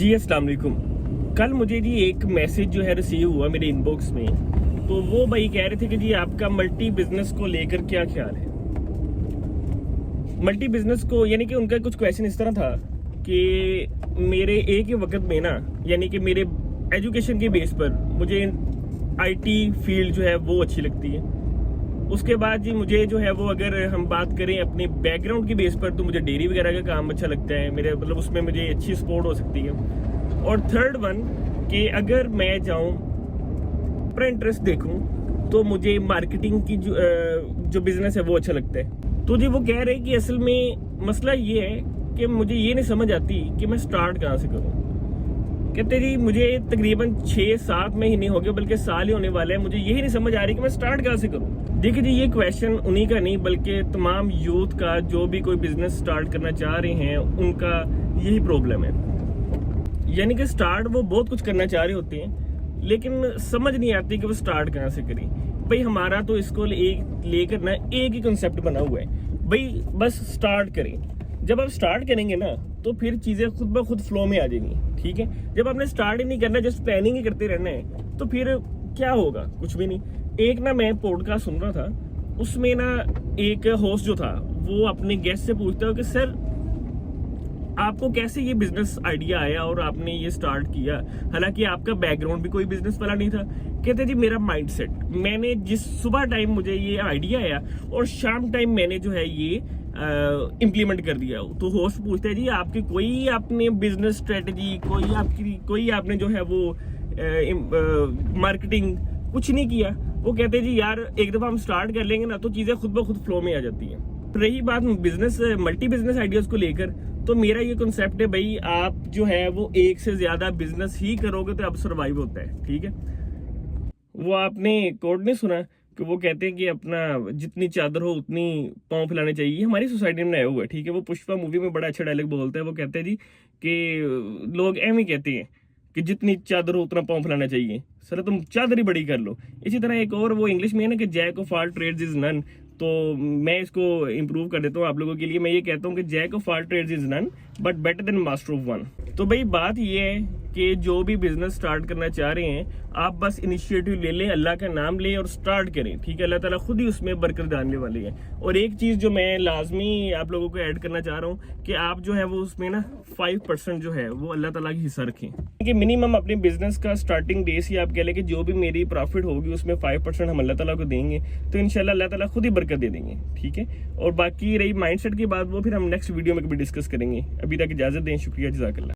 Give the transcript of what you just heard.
जी अस्सलाम वालेकुम। कल मुझे जी एक मैसेज जो है रिसीव हुआ मेरे इनबॉक्स में। तो वो भाई कह रहे थे कि जी आपका मल्टी बिजनेस को लेकर क्या ख्याल है। मल्टी बिजनेस को यानी कि उनका कुछ क्वेश्चन इस तरह था कि मेरे एक ही वक्त में ना, यानी कि मेरे एजुकेशन के बेस पर मुझे आईटी फील्ड जो है वो अच्छी लगती है। उसके बाद जी मुझे जो है वो, अगर हम बात करें अपने बैकग्राउंड की बेस पर, तो मुझे डेयरी वगैरह का काम अच्छा लगता है, मेरे मतलब उसमें मुझे अच्छी सपोर्ट हो सकती है। और थर्ड वन कि अगर मैं जाऊं अपना इंटरेस्ट देखूं तो मुझे मार्केटिंग की जो बिजनेस है वो अच्छा लगता है। तो जी वो कह रहे हैं कि असल में मसला ये है कि मुझे ये नहीं समझ आती कि मैं स्टार्ट कहाँ से करूं। कहते जी मुझे तकरीबन 6-7 महीने हो गए, बल्कि साल ही होने वाला है, मुझे यही नहीं समझ आ रही कि मैं स्टार्ट कहाँ से करूं। देखिए जी ये क्वेश्चन उन्हीं का नहीं बल्कि तमाम यूथ का, जो भी कोई बिजनेस स्टार्ट करना चाह रहे हैं उनका यही प्रॉब्लम है। यानी कि स्टार्ट वो बहुत कुछ करना चाह रहे होते हैं लेकिन समझ नहीं आती कि वो स्टार्ट कहाँ से करें। भाई हमारा तो इसको लेकर ना एक ही कंसेप्ट बना हुआ है, भाई बस स्टार्ट करें। जब आप स्टार्ट करेंगे ना तो फिर चीजें खुद ब खुद फ्लो में आ जाएंगी। ठीक है, जब आपने स्टार्ट ही नहीं करना, जस्ट प्लानिंग ही करते रहना है, तो फिर क्या होगा, कुछ भी नहीं। एक ना मैं पॉडकास्ट सुन रहा था, उसमें ना एक होस्ट जो था वो अपने गेस्ट से पूछता है कि सर आपको कैसे ये बिजनेस आइडिया आया और आपने ये स्टार्ट किया, हालांकि आपका बैकग्राउंड भी कोई बिजनेस वाला नहीं था। कहते जी मेरा माइंडसेट, मैंने जिस सुबह टाइम मुझे ये आइडिया आया और शाम टाइम मैंने जो है ये इम्प्लीमेंट कर दिया। तो होस्ट पूछते हैं जी आपकी कोई आपने बिजनेस स्ट्रेटजी, कोई आपने जो है वो मार्केटिंग कुछ नहीं किया। वो कहते हैं जी यार एक दफा हम स्टार्ट कर लेंगे ना तो चीजें खुद ब खुद फ्लो में आ जाती हैं। रही बात बिजनेस मल्टी बिजनेस आइडियाज को लेकर, तो मेरा ये कॉन्सेप्ट है भाई आप जो है वो एक से ज्यादा बिजनेस ही करोगे तो अब सर्वाइव होता है। ठीक है, वो आपने कोड नहीं सुना कि वो कहते हैं कि अपना जितनी चादर हो उतनी पाँव फैलाने चाहिए। हमारी सोसाइटी में आया हुआ है। ठीक है, वो पुष्पा मूवी में बड़ा अच्छा डायलॉग बोलता है। वो कहते हैं जी कि लोग एम ही कहते हैं कि जितनी चादर हो उतना पाँव फैलाना चाहिए, सर तुम चादर ही बड़ी कर लो। इसी तरह एक और वो इंग्लिश में है ना कि jack of all trades is none. तो मैं इसको इंप्रूव कर देता हूँ आप लोगों के लिए। मैं ये कहता हूँ कि jack of all trades is none but better than master of one. तो भाई बात ये है कि जो भी बिजनेस स्टार्ट करना चाह रहे हैं आप बस इनिशिएटिव ले लें, अल्लाह का नाम लें और स्टार्ट करें। ठीक है, अल्लाह ताला खुद ही उसमें बरकत डालने वाले हैं। और एक चीज जो मैं लाजमी आप लोगों को ऐड करना चाह रहा हूँ कि आप जो है वो उसमें ना 5% जो है वो अल्लाह ताला की हिस्सा रखें। कि मिनिमम अपने बिजनेस का स्टार्टिंग डे से आप कह लें कि जो भी मेरी प्रॉफिट होगी उसमें 5% हम अल्लाह ताला को देंगे, तो इंशाल्लाह अल्लाह ताला खुद ही बरकत दे देंगे। ठीक है, और बाकी रही माइंडसेट की बात, वो फिर हम नेक्स्ट वीडियो में कभी डिस्कस करेंगे। अभी तक इजाजत दें, शुक्रिया, जज़ाकल्लाह।